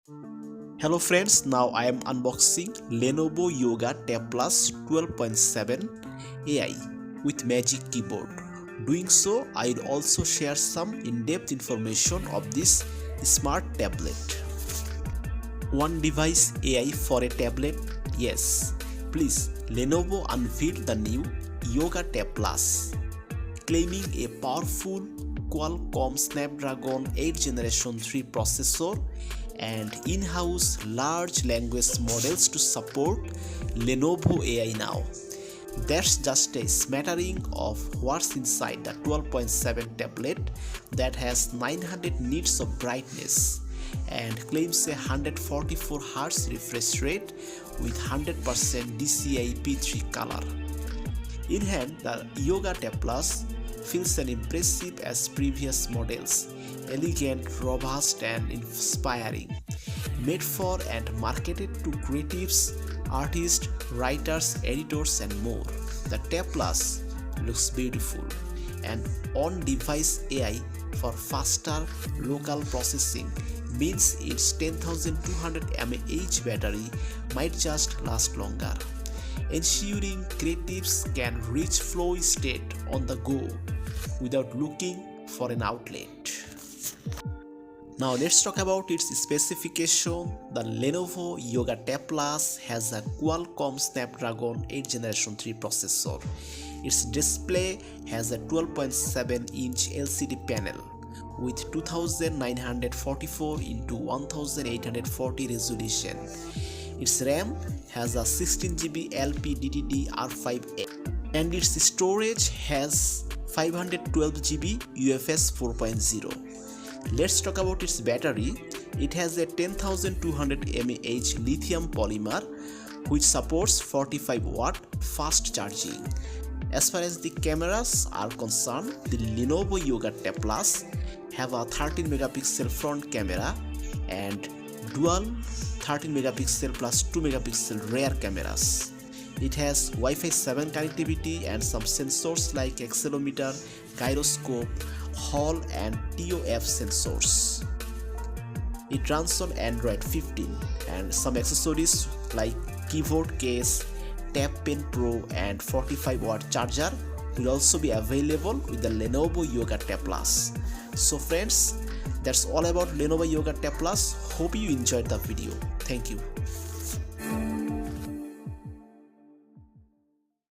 Hello friends, now I am unboxing Lenovo Yoga Tab Plus 12.7 AI with Magic Keyboard. Doing so, I'll also share some in-depth information of this smart tablet. One device AI for a tablet? Yes. Please, Lenovo unveiled the new Yoga Tab Plus, claiming a powerful Qualcomm Snapdragon 8 Generation 3 processor and in-house large language models to support Lenovo AI now. That's just a smattering of what's inside the 12.7 tablet that has 900 nits of brightness and claims a 144Hz refresh rate with 100% DCI P3 color. In hand, the Yoga Tab Plus feels as impressive as previous models, elegant, robust and inspiring. Made for and marketed to creatives, artists, writers, editors and more, the Tab Plus looks beautiful, and on-device AI for faster local processing means its 10,200 mAh battery might just last longer, ensuring creatives can reach flow state on the go without looking for an outlet. Now let's talk about its specification. The Lenovo Yoga Tab Plus has a Qualcomm Snapdragon 8 Generation 3 processor. Its display has a 12.7-inch LCD panel with 2944 x 1840 resolution. Its RAM has a 16GB LPDDR5A and its storage has 512GB UFS 4.0. Let's talk about its battery. It has a 10,200 mAh lithium polymer which supports 45 watt fast charging. As far as the cameras are concerned, the Lenovo Yoga Tab Plus have a 13 megapixel front camera and dual 13 megapixel plus 2 megapixel rear cameras. It has Wi-Fi 7 connectivity and some sensors like accelerometer, gyroscope, Hall and TOF sensors. It runs on Android 15 and some accessories like keyboard case, Tab Pen Pro and 45 watt charger will also be available with the Lenovo Yoga Tab Plus. So friends, that's all about Lenovo Yoga Tab Plus. Hope you enjoyed the video. Thank you.